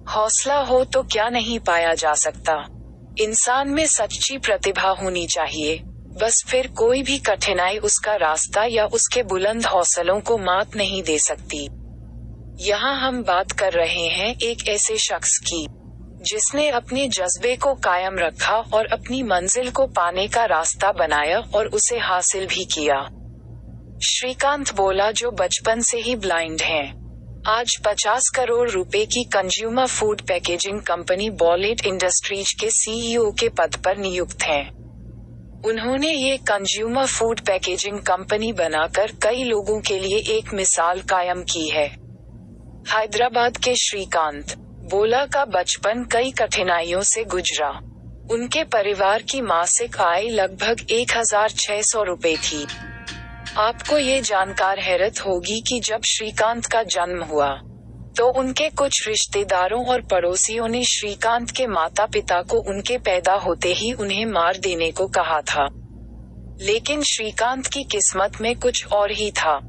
हौसला हो तो क्या नहीं पाया जा सकता। इंसान में सच्ची प्रतिभा होनी चाहिए, बस फिर कोई भी कठिनाई उसका रास्ता या उसके बुलंद हौसलों को मात नहीं दे सकती। यहाँ हम बात कर रहे हैं एक ऐसे शख्स की, जिसने अपने जज्बे को कायम रखा और अपनी मंजिल को पाने का रास्ता बनाया और उसे हासिल भी किया। श्रीकांत बोला, जो बचपन से ही ब्लाइंड हैं, आज 50 करोड़ रुपए की consumer food packaging company ballot industries के सीईओ के पद पर नियुक्त हैं। उन्होंने ये कंज्यूमर फूड पैकेजिंग कंपनी बनाकर कई लोगों के लिए एक मिसाल कायम की है। हैदराबाद के श्रीकांत बोला का बचपन कई कठिनाइयों से गुजरा। उनके परिवार की मासिक आय लगभग 1600 रुपए थी। आपको ये जानकर हैरत होगी कि जब श्रीकांत का जन्म हुआ तो उनके कुछ रिश्तेदारों और पड़ोसियों ने श्रीकांत के माता पिता को उनके पैदा होते ही उन्हें मार देने को कहा था। लेकिन श्रीकांत की किस्मत में कुछ और ही था।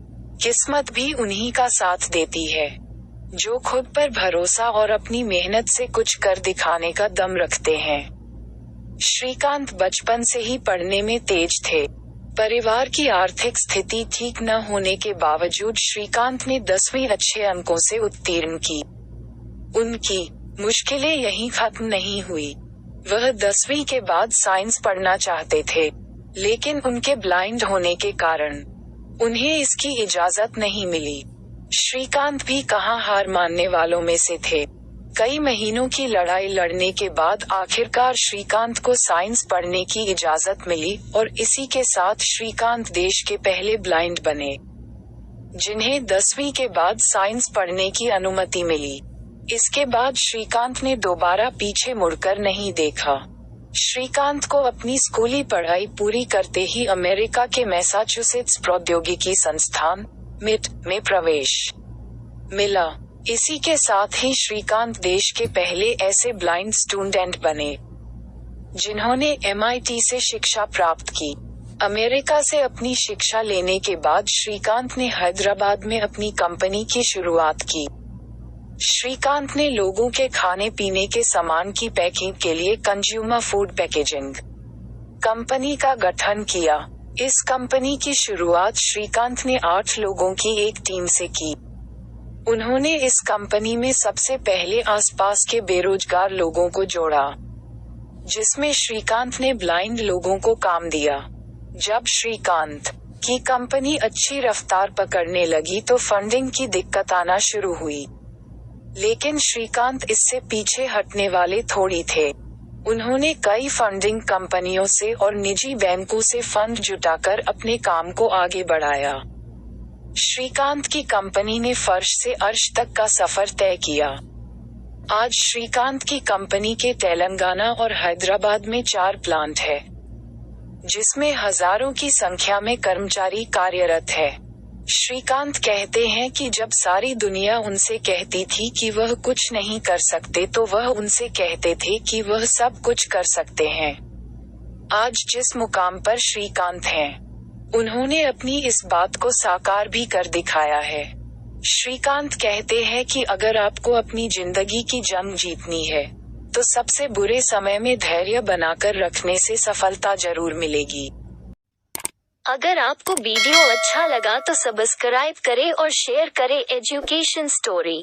किस्मत भी उन्हीं का साथ देती है, जो खुद पर भरोसा और अपनी मेहनत से कुछ कर दिखाने का दम रखते हैं। श्रीकांत बचपन से ही पढ़ने में तेज थे। परिवार की आर्थिक स्थिति ठीक न होने के बावजूद श्रीकांत ने 10वीं अच्छे अंकों से उत्तीर्ण की। उनकी मुश्किलें यहीं खत्म नहीं हुई। वह 10वीं के बाद साइंस पढ़ना चाहते थे, लेकिन उनके ब्लाइंड होने के कारण उन्हें इसकी इजाजत नहीं मिली। श्रीकांत भी कहाँ हार मानने वालों में से थे। कई महीनों की लड़ाई लड़ने के बाद आखिरकार श्रीकांत को साइंस पढ़ने की इजाजत मिली और इसी के साथ श्रीकांत देश के पहले ब्लाइंड बने, जिन्हें 10वीं के बाद साइंस पढ़ने की अनुमति मिली। इसके बाद श्रीकांत ने दोबारा पीछे मुड़कर नहीं देखा। श्रीकांत को अपनी स्कूली पढ़ाई पूरी करते ही अमेरिका के मैसाचुसेट्स प्रौद्योगिकी संस्थान मिट में प्रवेश मिला। इसी के साथ ही श्रीकांत देश के पहले ऐसे ब्लाइंड स्टूडेंट बने जिन्होंने MIT से शिक्षा प्राप्त की। अमेरिका से अपनी शिक्षा लेने के बाद श्रीकांत ने हैदराबाद में अपनी कंपनी की शुरुआत की। श्रीकांत ने लोगों के खाने पीने के सामान की पैकिंग के लिए कंज्यूमर फूड पैकेजिंग कंपनी का गठन किया। इस कंपनी की शुरुआत श्रीकांत ने 8 लोगों की एक टीम से की। उन्होंने इस कंपनी में सबसे पहले आसपास के बेरोजगार लोगों को जोड़ा, जिसमें श्रीकांत ने ब्लाइंड लोगों को काम दिया। जब श्रीकांत की कंपनी अच्छी रफ्तार पकड़ने लगी तो फंडिंग की दिक्कत आना शुरू हुई, लेकिन श्रीकांत इससे पीछे हटने वाले थोड़ी थे। उन्होंने कई फंडिंग कंपनियों से और निजी बैंकों से फंड जुटाकर अपने काम को आगे बढ़ाया। श्रीकांत की कंपनी ने फर्श से अर्श तक का सफर तय किया। आज श्रीकांत की कंपनी के तेलंगाना और हैदराबाद में 4 प्लांट है, जिसमें हजारों की संख्या में कर्मचारी कार्यरत है। श्रीकांत कहते हैं कि जब सारी दुनिया उनसे कहती थी कि वह कुछ नहीं कर सकते तो वह उनसे कहते थे कि वह सब कुछ कर सकते हैं। आज जिस मुकाम पर श्रीकांत हैं, उन्होंने अपनी इस बात को साकार भी कर दिखाया है। श्रीकांत कहते हैं कि अगर आपको अपनी जिंदगी की जंग जीतनी है तो सबसे बुरे समय में धैर्य बनाकर रखने से सफलता जरूर मिलेगी। अगर आपको वीडियो अच्छा लगा तो सब्सक्राइब करें और शेयर करें एजुकेशन स्टोरी।